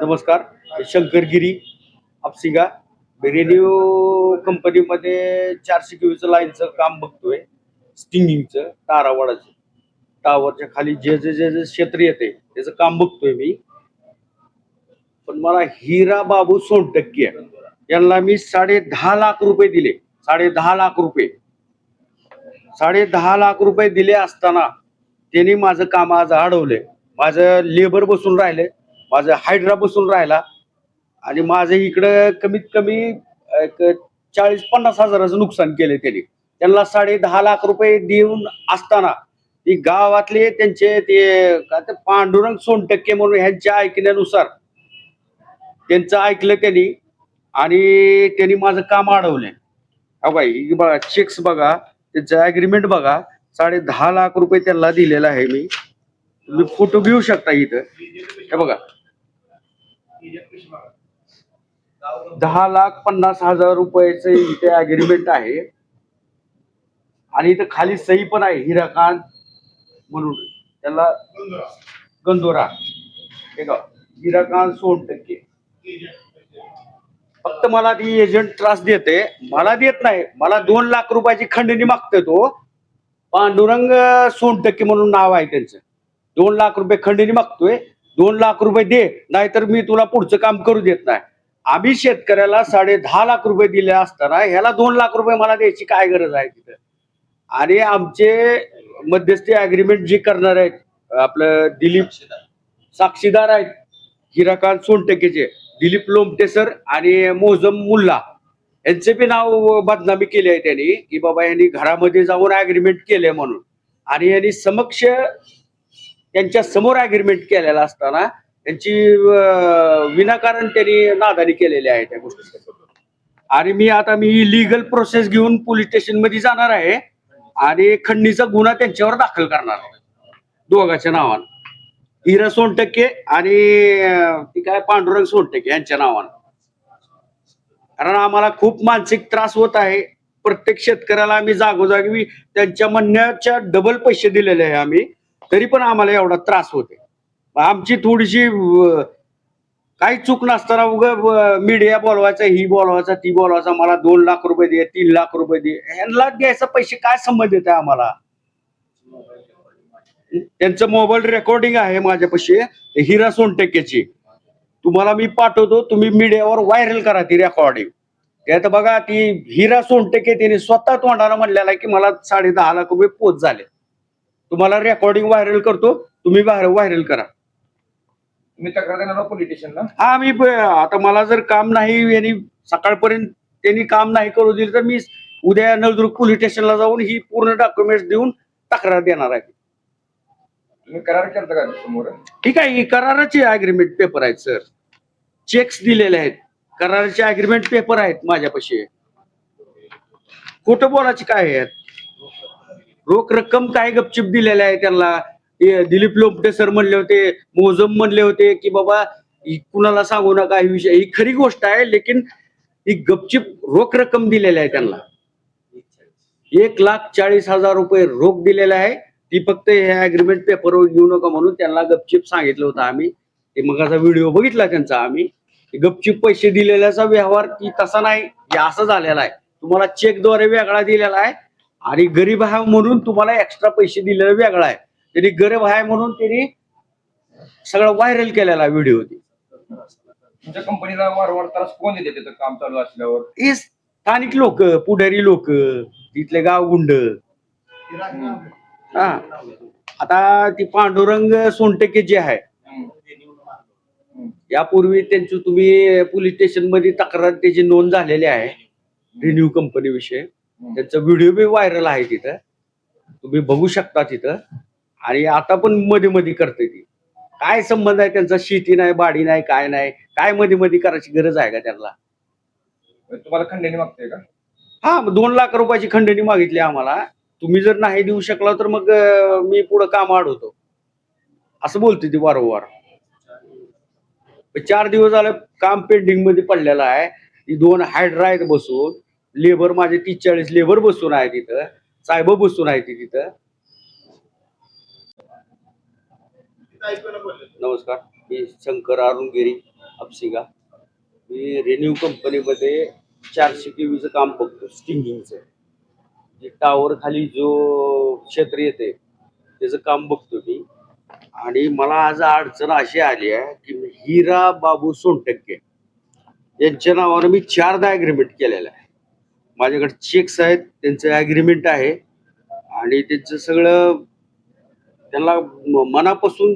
नमस्कार. शंकरगिरी आपसिगा रेडिओ कंपनीमध्ये 400 लाईनचं काम बघतोय. स्टिंगिंगचं तारावाडाचं टावरच्या खाली जे क्षेत्र येते त्याचं काम बघतोय मी. पण मला हिरा बाबू सोनटक्के यांना मी 10.5 लाख रुपये दिले. 10.5 लाख रुपये 10.5 लाख रुपये दिले असताना त्यांनी माझं काम आज अडवलंय. माझं लेबर बसून राहिले, माझं हायड्रा बसून राहिला आणि माझं इकडं कमीत कमी एक 40-50 हजाराचं नुकसान केले त्यांनी. त्यांना 10.5 लाख रुपये देऊन असताना ती गावातले त्यांचे ते काय ते पांडुरंग सोनटक्के म्हणून ह्यांच्या ऐकण्यानुसार त्यांचं ऐकलं त्यांनी आणि त्यांनी माझं काम अडवलंय. बघा ही बघा चेक्स बघा, त्यांचं ऍग्रीमेंट बघा. 10.5 लाख रुपये त्यांना दिलेला आहे मी. तुम्ही फोटो घेऊ शकता इथं. हे बघा 10,50,000 रुपयाचं इथे अग्रीमेंट आहे आणि इथं खाली सही पण आहे हिराकांत म्हणून. त्याला गंधोरा हे गाव हिराकांत सोनटक्के. फक्त मला ती एजंट त्रास देते, मला देत नाही. मला 2 लाख रुपयाची खंडणी मागतोय तो. पांडुरंग सोनटक्के म्हणून नाव आहे त्यांचं. 2 लाख रुपये खंडणी मागतोय. 2 लाख रुपये दे, नाहीतर मी तुला पुढचं काम करू देत नाही. आम्ही शेतकऱ्याला 10.5 लाख रुपये दिले असताना ह्याला 2 लाख रुपये मला द्यायची काय गरज आहे तिथं. आणि आमचे मध्यस्थी अग्रीमेंट जे करणार आहेत आपलं दिलीप साक्षीदार आहेत हिराकांत सोनटक्केचे, दिलीप लोमटे सर आणि मोजम मुल्ला यांचे बी नाव बदनामी केली आहे त्यांनी की बाबा यांनी घरामध्ये जाऊन अग्रीमेंट केले म्हणून. आणि यांनी समक्ष त्यांच्या समोर अग्रीमेंट केलेला असताना त्यांची विनाकारण त्यांनी नादारी केलेली आहे त्या गोष्टी. आणि मी लिगल प्रोसेस घेऊन पोलीस स्टेशन मध्ये जाणार आहे आणि खंडणीचा गुन्हा त्यांच्यावर दाखल करणार आहे दोघांच्या नावानं, हिरा सोनटक्के आणि ती काय पांडुरंग सोनटक्के यांच्या नावानं. कारण आम्हाला खूप मानसिक त्रास होत आहे. प्रत्येक शेतकऱ्याला आम्ही जागोजागी त्यांच्या म्हणण्याच्या डबल पैसे दिलेले आहे आम्ही, तरी पण आम्हाला एवढा त्रास होते. आमची थोडीशी काही चूक नसताना मीडिया बोलवायचा, ही बोलवायचा, ती बोलवायचा, मला 2 लाख रुपये दे, 3 लाख रुपये दे. ह्यांना द्यायचा पैसे काय संबंध येत आहे आम्हाला. त्यांचं मोबाईल रेकॉर्डिंग आहे माझ्यापाशी हिरा सोनटक्केची. तुम्हाला मी पाठवतो, तुम्ही मीडियावर व्हायरल करा ती रेकॉर्डिंग. त्यात बघा ती हिरा सोनटक्के त्याने स्वतः तोंडानं म्हणलेला आहे की मला 10.5 लाख रुपये पोच झाले. तुम्हाला रेकॉर्डिंग व्हायरल करतो, तुम्ही व्हायरल करा. तुम्ही तक्रार देणार पोलीस स्टेशनला? हा मी आता मला जर काम नाही यांनी सकाळपर्यंत त्यांनी काम नाही करू दिलं तर मी उद्या नळदुर्ग पोलीस स्टेशनला जाऊन ही पूर्ण डॉक्युमेंट्स देऊन तक्रार देणार आहे. तुम्ही करार केलता का समोर? ठीक आहे, ही कराराचे अग्रीमेंट पेपर आहेत सर, चेक्स दिलेले आहेत, कराराचे अग्रीमेंट पेपर आहेत माझ्यापाशी. खोटं बोलायचे काय आहेत. रोख रक्कम काय गपचिप दिलेले आहे त्यांना. दिलीप लोमटे सर म्हणले होते, मोजम म्हणले होते की बाबा कुणाला सांगू नका ही विषय. ही खरी गोष्ट आहे, लेकिन ही गपचिप रोख रक्कम दिलेली आहे त्यांना. 1,40,000 रुपये रोख दिलेला आहे. ती फक्त हे अग्रीमेंट पेपरवर घेऊ नका म्हणून त्यांना गपचिप सांगितलं होतं आम्ही. ते मगाचा व्हिडिओ बघितला त्यांचा आम्ही. गपचिप पैसे दिलेल्याचा व्यवहार ती तसा नाही, असं झालेला आहे. तुम्हाला चेकद्वारे वेगळा दिलेला आहे आणि गरीब आहे म्हणून तुम्हाला एक्स्ट्रा पैसे दिलेला वेगळा आहे. त्यांनी गरीब आहे म्हणून त्यांनी सगळं व्हायरल केलेला व्हिडिओ. तुमच्या कंपनीला वारंवार त्रास कोण देते त्याचं काम चालू असल्यावर? हे स्थानिक लोक, पुढारी लोक, तिथले गावगुंड. हा आता ती पांडुरंग सोनटक्के जे आहे, यापूर्वी त्यांची तुम्ही पोलीस स्टेशन मध्ये तक्रार त्याची नोंद झालेली आहे रिन्यू कंपनी विषयी. त्यांचा व्हिडिओ बी व्हायरल आहे तिथं, तुम्ही बघू शकता तिथं. आणि आता पण मध्ये मध्ये करते ती. काय संबंध आहे त्यांचा? शेती नाही, बाडी नाही, काय नाही, काय मध्ये मध्ये करायची गरज आहे का त्यांना? तुम्हाला खंडणी मागते का? हा 2 लाख रुपयाची खंडणी मागितली आम्हाला. तुम्ही जर नाही देऊ शकला तर मग मी पुढे काम अडवतो असं बोलते ती वारंवार. 4 दिवस झालं काम पेंडिंग मध्ये पडलेलं आहे. ती 2 हायड्रा आहेत बसून, लेबर माझे 30-40 लेबर बसून आहे तिथं, साहेब बसून आहे तिथं. नमस्कार, मी शंकर अरुणगिरी हापसिंगा. मी रेन्यू कंपनीमध्ये 400 केवीचं काम बघतो, स्टिंगिंगचं. जे टावर खाली जो क्षेत्र येते त्याचं काम बघतो मी. आणि मला आज अडचण अशी आली आहे की हिरा बाबू सोनटक्के यांच्या नावानं मी 4दा ॲग्रीमेंट केलेला आहे. माझ्याकडे चेक्स आहेत, त्यांचं ॲग्रीमेंट आहे आणि त्यांचं सगळं त्यांना मनापासून